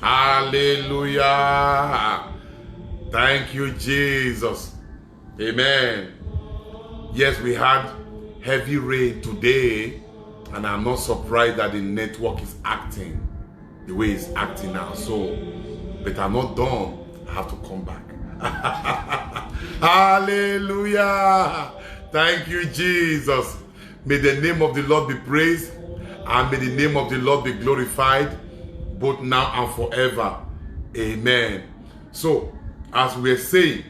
Hallelujah. Thank you, Jesus. Amen. Yes, we had heavy rain today, and I'm not surprised that the network is acting the way it's acting now. So, but I'm not done. I have to come back. Hallelujah. Thank you, Jesus. May the name of the Lord be praised, and may the name of the Lord be glorified, both now and forever. Amen. So, as we're saying,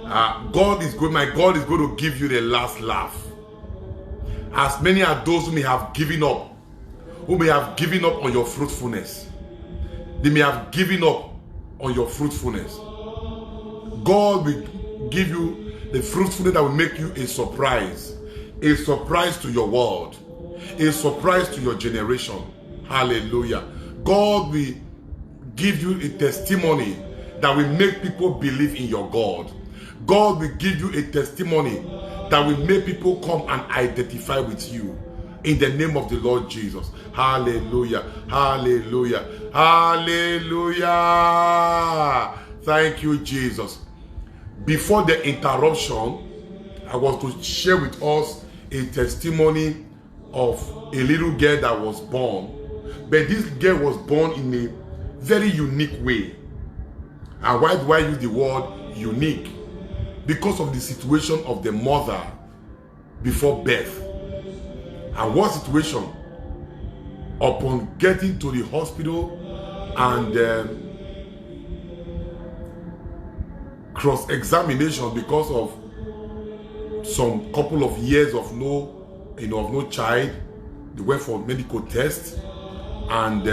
my God is going to give you the last laugh. As many are those who may have given up on your fruitfulness. They may have given up on your fruitfulness. God will give you the fruitfulness that will make you a surprise to your world, a surprise to your generation. Hallelujah. God will give you a testimony that will make people believe in your God. God will give you a testimony that will make people come and identify with you. In the name of the Lord Jesus. Hallelujah. Hallelujah. Hallelujah. Thank you, Jesus. Before the interruption, I was to share with us a testimony of a little girl that was born. But this girl was born in a very unique way. And why do I use the word unique? Because of the situation of the mother before birth. And what situation? Upon getting to the hospital and cross-examination because of some couple of years of no child, they went for medical tests, and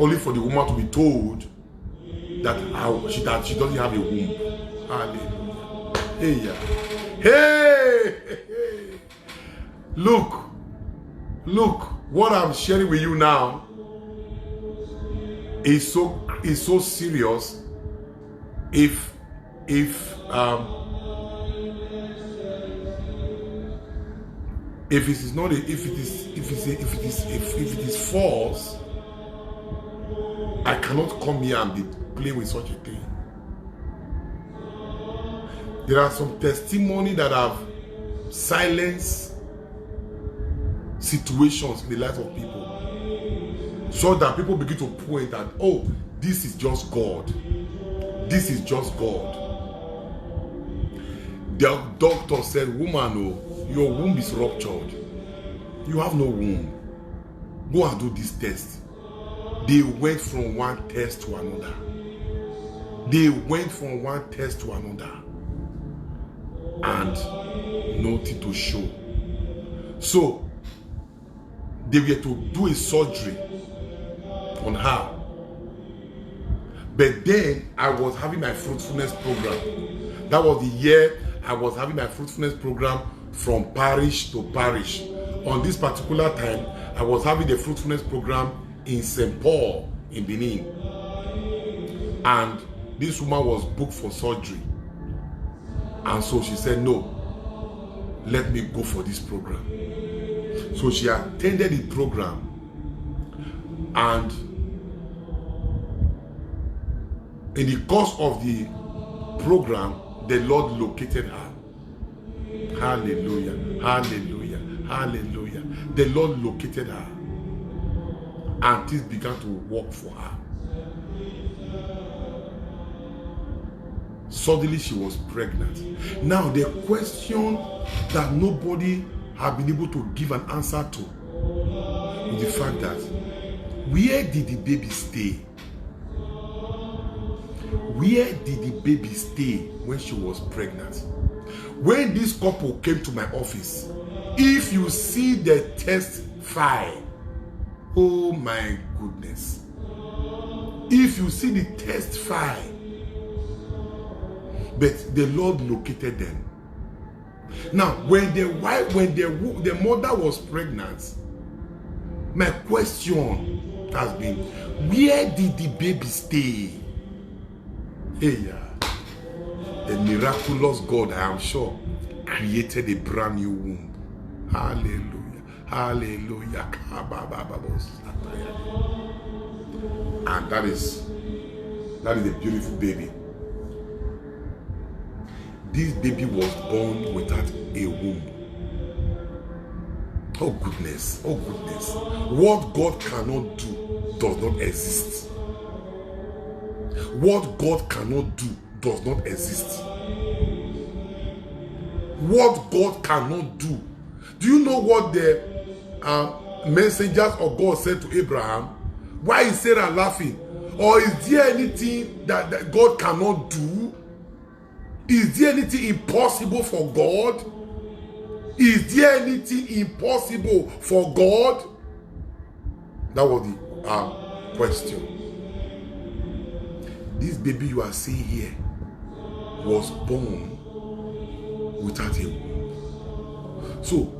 only for the woman to be told that she doesn't have a womb. Hallelujah. Hey, yeah. Hey! Look, what I'm sharing with you now is so serious. If it is false, I cannot come here and be playing with such a thing. There are some testimony that have silenced situations in the lives of people, so that people begin to point at, oh, this is just God. This is just God. The doctor said, woman, oh, your womb is ruptured. You have no womb. Go and do this test. They went from one test to another. And nothing to show. So they were to do a surgery on her. But then I was having my fruitfulness program. That was the year I was having my fruitfulness program from parish to parish. On this particular time, I was having the fruitfulness program in St. Paul in Benin. And this woman was booked for surgery. And so she said, no, let me go for this program. So she attended the program, and in the course of the program, the Lord located her. Hallelujah, hallelujah, hallelujah. The Lord located her, and things began to work for her. Suddenly she was pregnant. Now the question that nobody have been able to give an answer to is the fact that, where did the baby stay? Where did the baby stay when she was pregnant? When this couple came to my office, if you see the test file, oh my goodness. If you see the test file, but the Lord located them. Now, when the mother was pregnant, my question has been, where did the baby stay? Hey, the miraculous God, I am sure, created a brand new womb. Hallelujah. Hallelujah. And that is a beautiful baby. This baby was born without a womb. Oh goodness, oh goodness. What God cannot do does not exist. What God cannot do does not exist. What God cannot do. Do you know what the messengers of God said to Abraham? Why is Sarah laughing? Or is there anything that God cannot do? Is there anything impossible for God? Is there anything impossible for God? That was the question. This baby you are seeing here was born without a womb. So,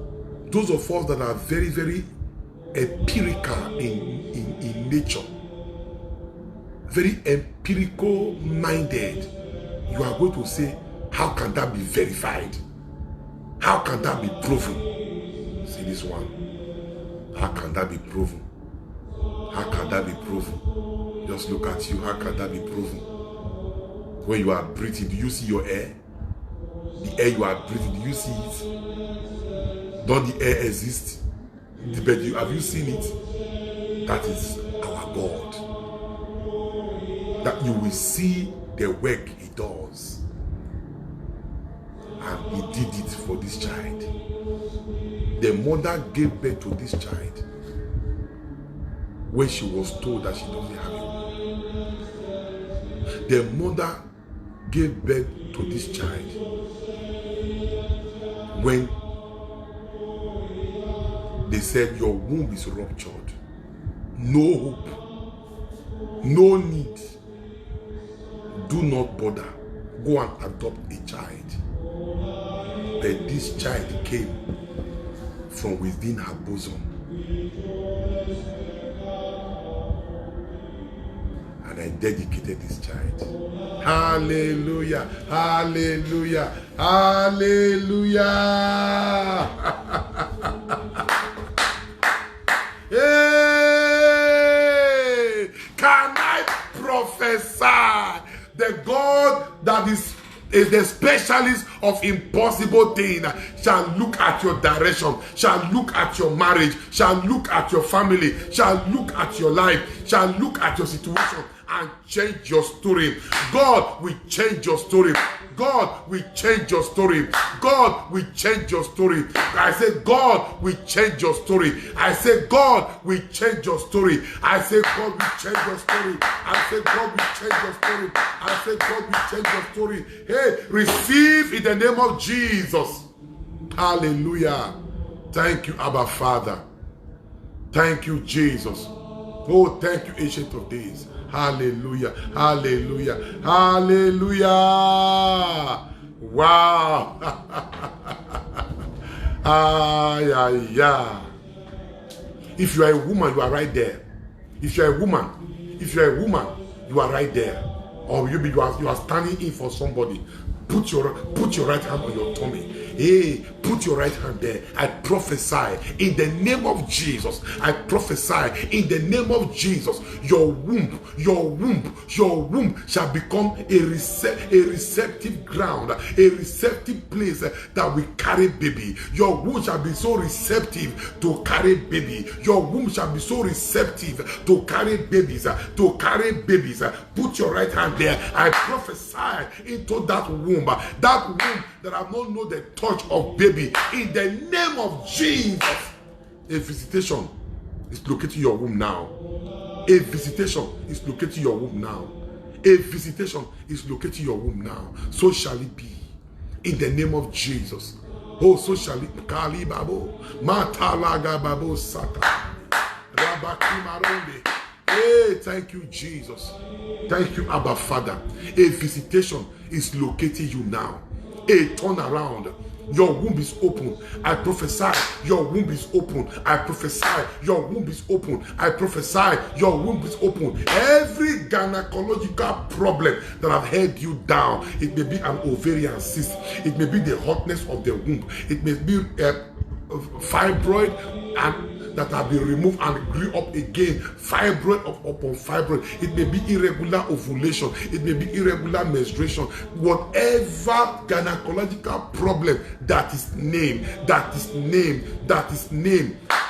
those of us that are very, very empirical in nature, very empirical minded, you are going to say, how can that be verified? How can that be proven? See this one. How can that be proven? How can that be proven? Just look at you. How can that be proven? When you are breathing, do you see your air? The air you are breathing, do you see it? Don't the air exist? But have you seen it? That is our God. That you will see the work he does. And he did it for this child. The mother gave birth to this child when she was told that she doesn't have a womb. The mother gave birth to this child when they said your womb is ruptured. No hope. No need. Do not bother. Go and adopt a child. But this child came from within her bosom. And I dedicated this child. Hallelujah. Hallelujah. Hallelujah. Hey! Can I prophesy? The God that is the specialist of impossible things shall look at your direction, shall look at your marriage, shall look at your family, shall look at your life, shall look at your situation and change your story. God will change your story. God will change your story. God will change your story. I say God will change your story. I say God will change your story. I say God will change your story. I say God will change your story. I say God will change your story. Hey, receive in the name of Jesus. Hallelujah. Thank you, Abba Father. Thank you, Jesus. Oh, thank you, Ancient of Days. Hallelujah. Hallelujah. Hallelujah. Wow. If you are a woman, you are right there. If you are a woman, you are right there. Or maybe you are standing in for somebody. Put your right hand on your tummy. Hey, put your right hand there. I prophesy in the name of Jesus. I prophesy in the name of Jesus. Your womb shall become a receptive ground, a receptive place that will carry baby. Your womb shall be so receptive to carry baby. Your womb shall be so receptive to carry babies. Put your right hand there. I prophesy into that womb that have not known the touch of baby, in the name of Jesus. A visitation is locating your womb now. A visitation is locating your womb now. A visitation is locating your womb now. So shall it be, in the name of Jesus. Oh, so shall it. Kali babo, matalaga babo sata, rabaki maronde. Hey, thank you, Jesus. Thank you, Abba Father. A visitation is locating you now. A turnaround. Your womb is open. I prophesy your womb is open. I prophesy your womb is open. I prophesy your womb is open. Every gynecological problem that have held you down, it may be an ovarian cyst, it may be the hotness of the womb, it may be fibroid and that have been removed and grew up again, fibroid upon fibroid. It may be irregular ovulation, it may be irregular menstruation, whatever gynecological problem that is named,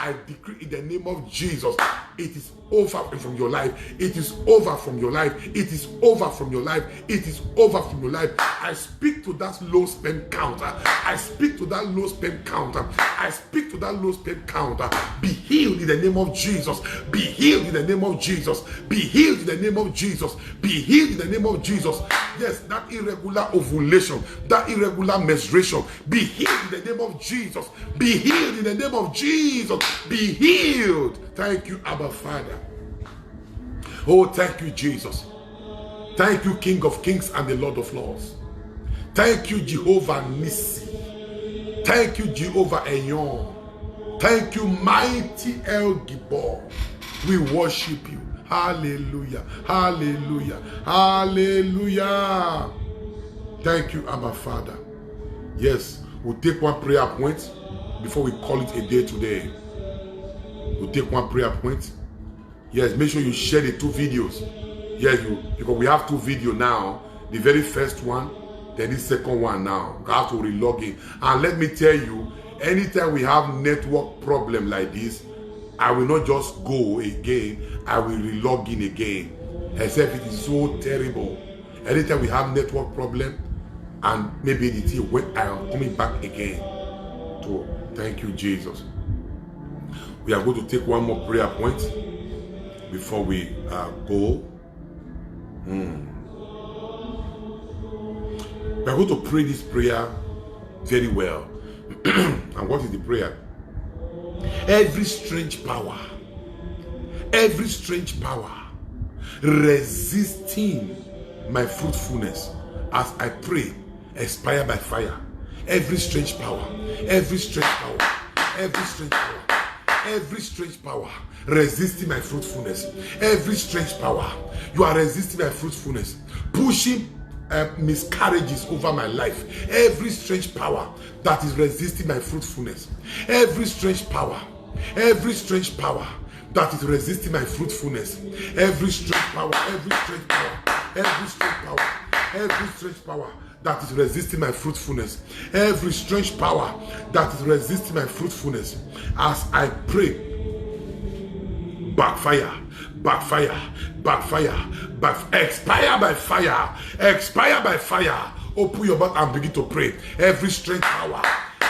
I decree in the name of Jesus, it is over from your life. It is over from your life. It is over from your life. It is over from your life. I speak to that low sperm counter. I speak to that low sperm counter. I speak to that low sperm counter. Be healed in the name of Jesus. Be healed in the name of Jesus. Be healed in the name of Jesus. Be healed in the name of Jesus. Yes, that irregular ovulation, that irregular menstruation, be healed in the name of Jesus. Be healed in the name of Jesus. Be healed. Thank you, Abba Father. Oh, thank you, Jesus. Thank you, King of Kings and the Lord of Lords. Thank you, Jehovah Nissi. Thank you, Jehovah Elyon. Thank you, mighty El Gibor. We worship you. Hallelujah. Hallelujah. Hallelujah. Thank you, Abba Father. Yes, we'll take one prayer point before we call it a day today. We'll take one prayer point. Yes, make sure you share the 2 videos. Yes, because we have 2 videos now. The very first one, then the second one now. I have to re-log in. And let me tell you, anytime we have network problem like this, I will not just go again. I will re-log in again. Except it is so terrible. Anytime we have network problem, and maybe the thing when I am coming back again. So thank you, Jesus. We are going to take one more prayer point before we go. We are going to pray this prayer very well. And what is the prayer? Every strange power resisting my fruitfulness as I pray, expire by fire. Every strange power, every strange power, every strange power, every strange power resisting my fruitfulness. Every strange power, you are resisting my fruitfulness, pushing miscarriages over my life. Every strange power that is resisting my fruitfulness. Every strange power that is resisting my fruitfulness. Every strange power, every strange power, every strange power, every strange power that is resisting my fruitfulness. Every strange power that is resisting my fruitfulness. As I pray, backfire, expire by fire, expire by fire. Open your mouth and begin to pray. Every strange power,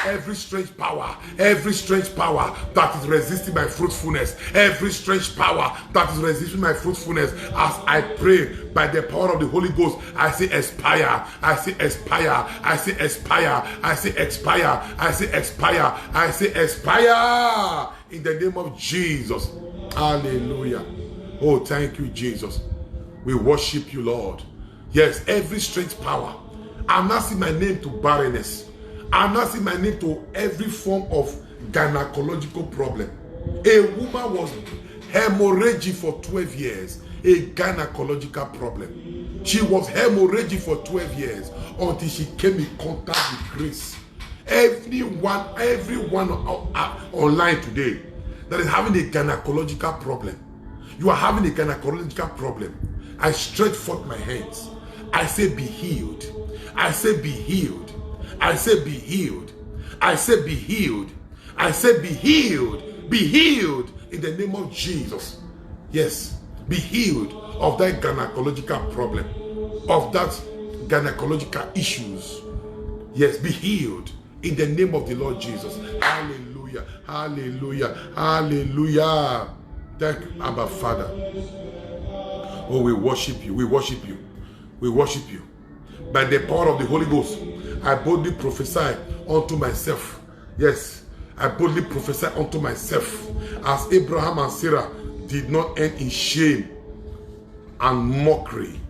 every strange power, every strange power that is resisting my fruitfulness, every strange power that is resisting my fruitfulness, as I pray by the power of the Holy Ghost, I say expire, I say expire, I say expire, I say expire, I say expire, I say expire in the name of Jesus. Hallelujah. Oh, thank you, Jesus. We worship you, Lord. Yes, every strange power. I'm not seeing my name to barrenness. I'm not seeing my name to every form of gynecological problem. A woman was hemorrhaging for 12 years. A gynecological problem. She was hemorrhaging for 12 years until she came in contact with grace. Everyone online today that is having a gynecological problem. You are having a gynecological problem. I stretch forth my hands. I say be healed. I say be healed. I say be healed. I say be healed. I say be healed. Be healed in the name of Jesus. Yes, be healed of that gynecological problem, of that gynecological issues. Yes, be healed in the name of the Lord Jesus. Hallelujah. Hallelujah. Hallelujah. Thank you, Abba Father. Oh, we worship you. We worship you. We worship you. By the power of the Holy Ghost, I boldly prophesy unto myself. Yes, I boldly prophesy unto myself. As Abraham and Sarah did not end in shame and mockery,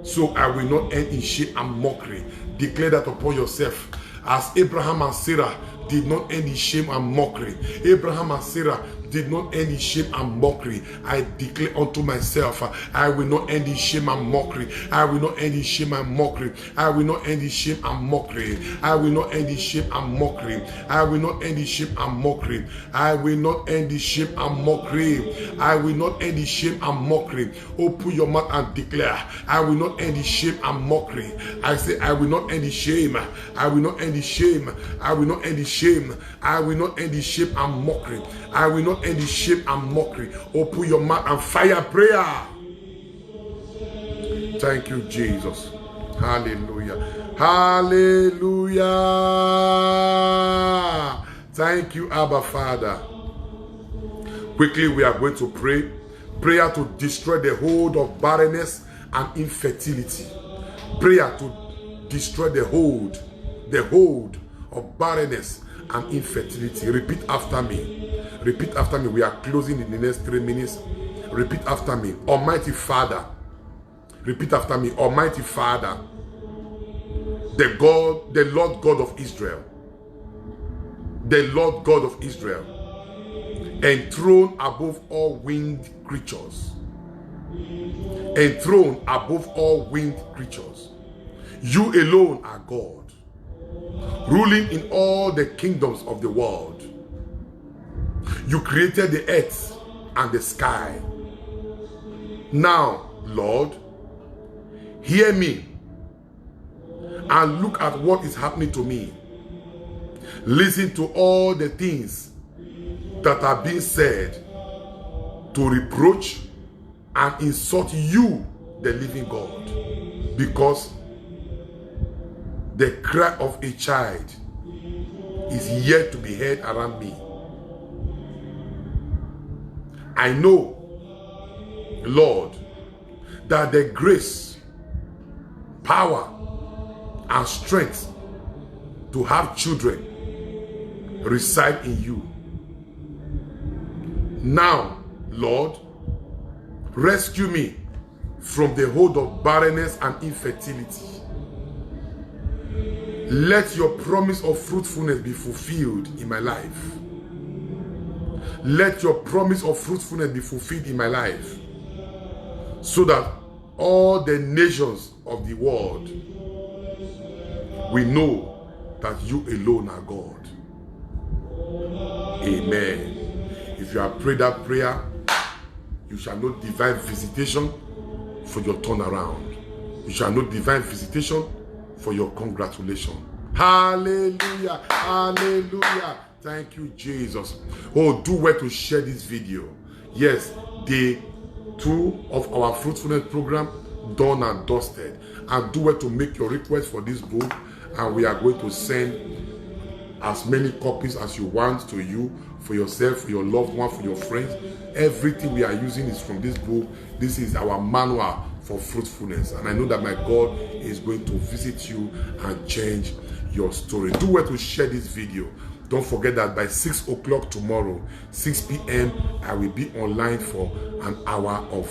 so I will not end in shame and mockery. Declare that upon yourself. As Abraham and Sarah did not end in shame and mockery. Abraham and Sarah did not end in shame and mockery. I declare unto myself, I will not end in shame and mockery. I will not end in shame and mockery. I will not end in shame and mockery. I will not end in shame and mockery. I will not end in shame and mockery. I will not end in shame and mockery. I will not end in shame and mockery. Open your mouth and declare, I will not end in shame and mockery. I say, I will not end in shame. I will not end in shame. I will not end in shame. I will not end in shame and mockery. I will not end in shame and mockery. Open your mouth and fire prayer. Thank you, Jesus. Hallelujah. Hallelujah. Thank you, Abba Father. Quickly, we are going to pray. Prayer to destroy the hold of barrenness and infertility. Prayer to destroy the hold of barrenness and infertility. Repeat after me. Repeat after me. We are closing in the next 3 minutes. Repeat after me. Almighty Father. Repeat after me. Almighty Father. The Lord God of Israel. The Lord God of Israel. Enthroned above all winged creatures. Enthroned above all winged creatures. You alone are God, ruling in all the kingdoms of the world. You created the earth and the sky. Now, Lord, hear me and look at what is happening to me. Listen to all the things that are being said to reproach and insult you, the living God, because the cry of a child is yet to be heard around me. I know, Lord, that the grace, power, and strength to have children reside in you. Now, Lord, rescue me from the hold of barrenness and infertility. Let your promise of fruitfulness be fulfilled in my life. Let your promise of fruitfulness be fulfilled in my life, so that all the nations of the world will know that you alone are God. Amen. If you have prayed that prayer, you shall know divine visitation for your turnaround. You shall know divine visitation for your congratulations. Hallelujah. Hallelujah. Thank you, Jesus. Oh, do well to share this video. Yes, day 2 of our fruitfulness program done and dusted. And do well to make your request for this book, and we are going to send as many copies as you want to you, for yourself, for your loved one, for your friends. Everything we are using is from this book. This is our manual for fruitfulness, and I know that my God is going to visit you and change your story. Do well to share this video. Don't forget that by 6 o'clock tomorrow, 6 p.m., I will be online for an hour of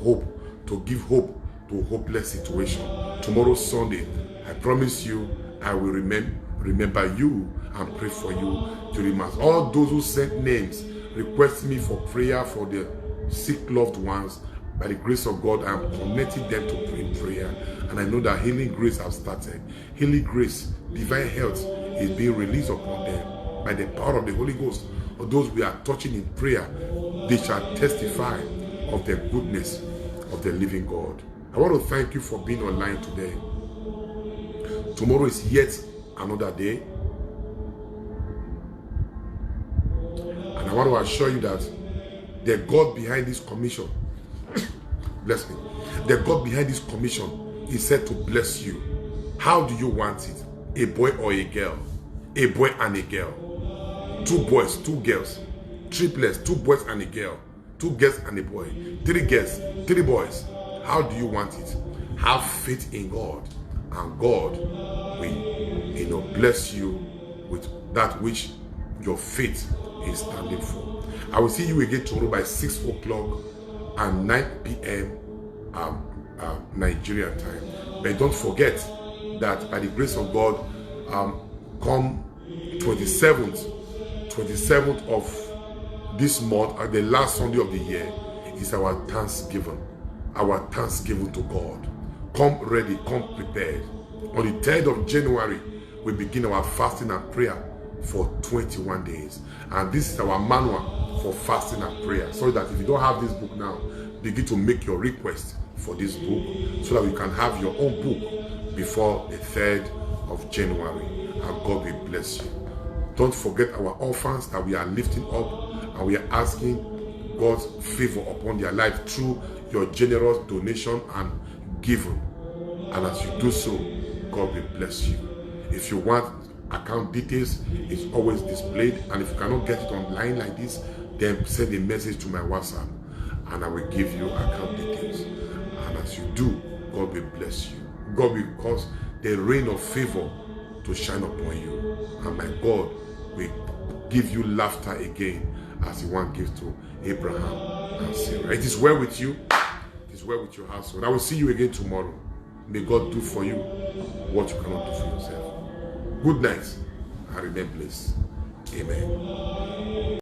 hope, to give hope to a hopeless situation. Tomorrow, Sunday, I promise you, I will remember you and pray for you during Mass. All those who sent names, request me for prayer for their sick loved ones. By the grace of God, I am connecting them to pray in prayer. And I know that healing grace has started. Healing grace, divine health is being released upon them by the power of the Holy Ghost. Or those we are touching in prayer, they shall testify of the goodness of the living God. I want to thank you for being online today. Tomorrow is yet another day. And I want to assure you that the God behind this commission, bless me, the God behind this commission is said to bless you. How do you want it? A boy or a girl? A boy and a girl? 2 boys, 2 girls? Triplets, 2 boys and a girl? 2 girls and a boy? 3 girls, 3 boys? How do you want it? Have faith in God, and God will, bless you with that which your faith is standing for. I will see you again tomorrow by 6 o'clock and 9 p.m. Nigerian time. But don't forget that by the grace of God, come 27th 27th of this month, the last Sunday of the year, is our Thanksgiving. Our Thanksgiving to God. Come ready, come prepared. On the 3rd of January, we begin our fasting and prayer for 21 days. And this is our manual for fasting and prayer. So that if you don't have this book now, begin to make your request for this book so that you can have your own book before the 3rd of January. And God will bless you. Don't forget our orphans that we are lifting up, and we are asking God's favor upon their life through your generous donation and giving. And as you do so, God will bless you. If you want account details, it's always displayed. And if you cannot get it online like this, then send a message to my WhatsApp and I will give you account details. And as you do, God will bless you. God will cause the rain of favor to shine upon you. And my God will give you laughter again as he once gave to Abraham and Sarah. It is well with you. It is well with your household. I will see you again tomorrow. May God do for you what you cannot do for yourself. Good night and remain blessed. Amen.